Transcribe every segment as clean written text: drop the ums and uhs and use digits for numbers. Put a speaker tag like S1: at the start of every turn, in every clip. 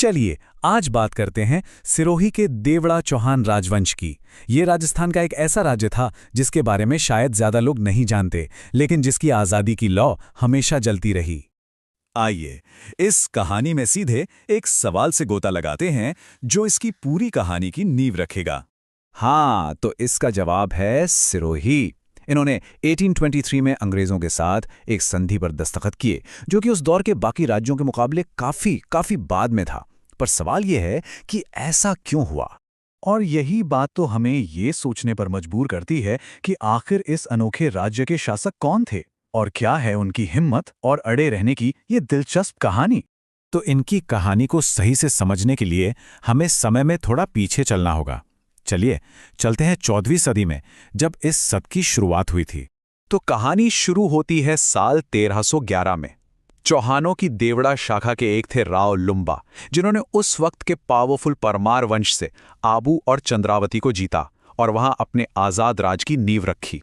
S1: चलिए आज बात करते हैं सिरोही के देवड़ा चौहान राजवंश की। ये राजस्थान का एक ऐसा राज्य था जिसके बारे में शायद ज्यादा लोग नहीं जानते, लेकिन जिसकी आजादी की लौ हमेशा जलती रही।
S2: आइए इस कहानी में सीधे एक सवाल से गोता लगाते हैं जो इसकी पूरी कहानी की नींव रखेगा।
S3: हाँ, तो इसका जवाब है सिरोही। इन्होंने 1823 में अंग्रेजों के साथ एक संधि पर दस्तखत किए, जो कि उस दौर के बाकी राज्यों के मुकाबले काफी बाद में था। पर सवाल यह है कि ऐसा क्यों हुआ?
S2: और यही बात तो हमें ये सोचने पर मजबूर करती है कि आखिर इस अनोखे राज्य के शासक कौन थे और क्या है उनकी हिम्मत और अड़े रहने की ये दिलचस्प कहानी।
S1: तो इनकी कहानी को सही से समझने के लिए हमें समय में थोड़ा पीछे चलना होगा। चलिए चलते हैं 14वीं सदी में, जब इस सदी की शुरुआत हुई थी।
S3: तो कहानी शुरू होती है साल 1311 में। चौहानों की देवड़ा शाखा के एक थे राव लुम्बा, जिन्होंने उस वक्त के पावरफुल परमार वंश से आबू और चंद्रावती को जीता और वहां अपने आजाद राज की नींव रखी।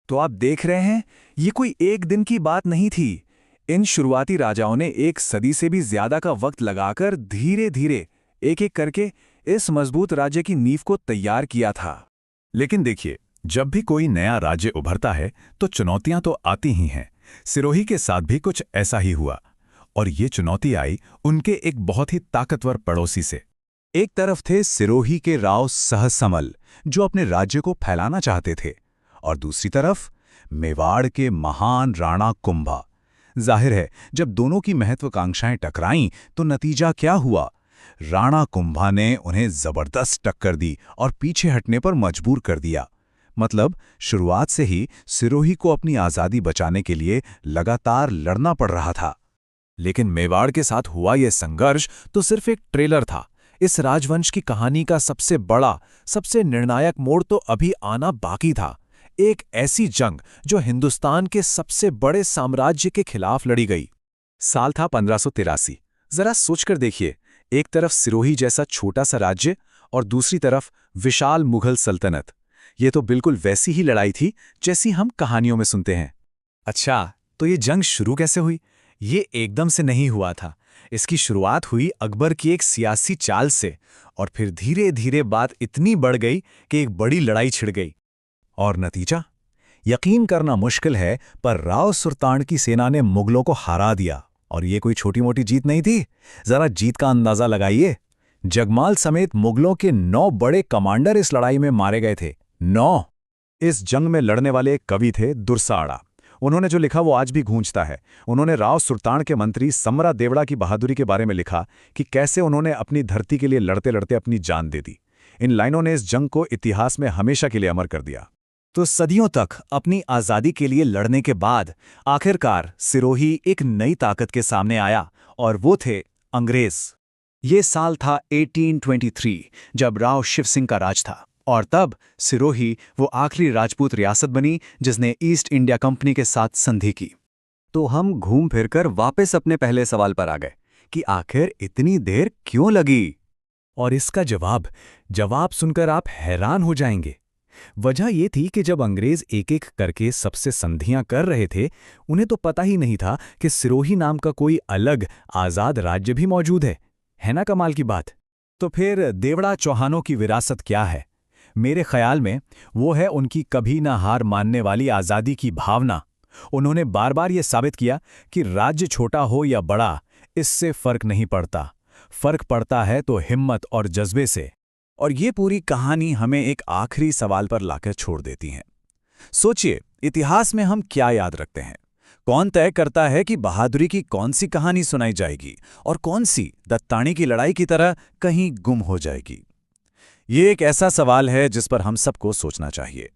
S2: तो आप देख रहे हैं, ये कोई एक दिन की बात नहीं थी। इन शुरुआती राजाओं ने एक सदी से भी ज्यादा का वक्त लगाकर धीरे धीरे एक-एक करके इस मजबूत राज्य की नींव को तैयार किया था।
S1: लेकिन देखिए, जब भी कोई नया राज्य उभरता है तो चुनौतियां तो आती ही हैं। सिरोही के साथ भी कुछ ऐसा ही हुआ, और ये चुनौती आई उनके एक बहुत ही ताकतवर पड़ोसी से।
S3: एक तरफ थे सिरोही के राव सहसमल, जो अपने राज्य को फैलाना चाहते थे, और दूसरी तरफ मेवाड़ के महान राणा कुंभा। जाहिर है, जब दोनों की महत्वाकांक्षाएं टकराईं तो नतीजा क्या हुआ? राणा कुंभा ने उन्हें जबरदस्त टक्कर दी और पीछे हटने पर मजबूर कर दिया। मतलब शुरुआत से ही सिरोही को अपनी आजादी बचाने के लिए लगातार लड़ना पड़ रहा था।
S1: लेकिन मेवाड़ के साथ हुआ यह संघर्ष तो सिर्फ एक ट्रेलर था। इस राजवंश की कहानी का सबसे बड़ा, सबसे निर्णायक मोड़ तो अभी आना बाकी था। एक ऐसी जंग जो हिंदुस्तान के सबसे बड़े साम्राज्य के खिलाफ लड़ी गई।
S3: साल था 1583। जरा सोचकर देखिए, एक तरफ सिरोही जैसा छोटा सा राज्य और दूसरी तरफ विशाल मुगल सल्तनत। ये तो बिल्कुल वैसी ही लड़ाई थी जैसी हम कहानियों में सुनते हैं।
S1: अच्छा, तो ये जंग शुरू कैसे हुई? ये एकदम से नहीं हुआ था। इसकी शुरुआत हुई अकबर की एक सियासी चाल से, और फिर धीरे धीरे बात इतनी बढ़ गई कि एक बड़ी लड़ाई छिड़ गई।
S3: और नतीजा यकीन करना मुश्किल है, पर राव सुल्तान की सेना ने मुगलों को हरा दिया। और ये कोई छोटी मोटी जीत नहीं थी। जरा जीत का अंदाजा लगाइए। जगमाल समेत मुगलों के 9 बड़े कमांडर इस लड़ाई में मारे गए थे। 9। इस जंग में लड़ने वाले एक कवि थे दुर्साड़ा। उन्होंने जो लिखा वो आज भी गूंजता है। उन्होंने राव सुल्तान के मंत्री समरा देवड़ा की बहादुरी के बारे में लिखा कि कैसे उन्होंने अपनी धरती के लिए लड़ते लड़ते अपनी जान दे दी। इन लाइनों ने इस जंग को इतिहास में हमेशा के लिए अमर कर दिया।
S1: तो सदियों तक अपनी आजादी के लिए लड़ने के बाद आखिरकार सिरोही एक नई ताकत के सामने आया, और वो थे अंग्रेज। ये साल था 1823, जब राव शिव सिंह का राज था, और तब सिरोही वो आखिरी राजपूत रियासत बनी जिसने ईस्ट इंडिया कंपनी के साथ संधि की।
S3: तो हम घूम फिरकर वापस अपने पहले सवाल पर आ गए कि आखिर इतनी देर क्यों लगी?
S1: और इसका जवाब सुनकर आप हैरान हो जाएंगे। वजह ये थी कि जब अंग्रेज एक एक करके सबसे संधियां कर रहे थे, उन्हें तो पता ही नहीं था कि सिरोही नाम का कोई अलग आजाद राज्य भी मौजूद है ना कमाल की बात। तो फिर देवड़ा चौहानों की विरासत क्या है? मेरे ख्याल में वो है उनकी कभी ना हार मानने वाली आजादी की भावना। उन्होंने बार बार ये साबित किया कि राज्य छोटा हो या बड़ा, इससे फर्क नहीं पड़ता। फर्क पड़ता है तो हिम्मत और जज्बे से। और ये पूरी कहानी हमें एक आखिरी सवाल पर लाकर छोड़ देती है। सोचिए, इतिहास में हम क्या याद रखते हैं? कौन तय करता है कि बहादुरी की कौन सी कहानी सुनाई जाएगी और कौन सी दत्तानी की लड़ाई की तरह कहीं गुम हो जाएगी? ये एक ऐसा सवाल है जिस पर हम सबको सोचना चाहिए।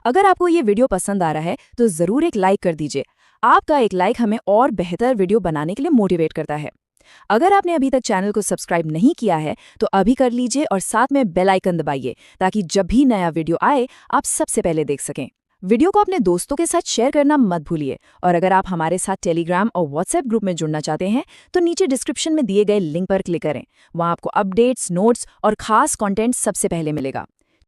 S4: अगर आपको ये वीडियो पसंद आ रहा है तो जरूर एक लाइक कर दीजिए। आपका एक लाइक हमें और बेहतर वीडियो बनाने के लिए मोटिवेट करता है। अगर आपने अभी तक चैनल को सब्सक्राइब नहीं किया है तो अभी कर लीजिए, और साथ में बेल आइकन दबाइए ताकि जब भी नया वीडियो आए आप सबसे पहले देख सकें। वीडियो को अपने दोस्तों के साथ शेयर करना मत भूलिए। और अगर आप हमारे साथ टेलीग्राम और व्हाट्सएप ग्रुप में जुड़ना चाहते हैं तो नीचे डिस्क्रिप्शन में दिए गए लिंक पर क्लिक करें। वहां आपको अपडेट्स, नोट्स और खास कंटेंट सबसे पहले मिलेगा।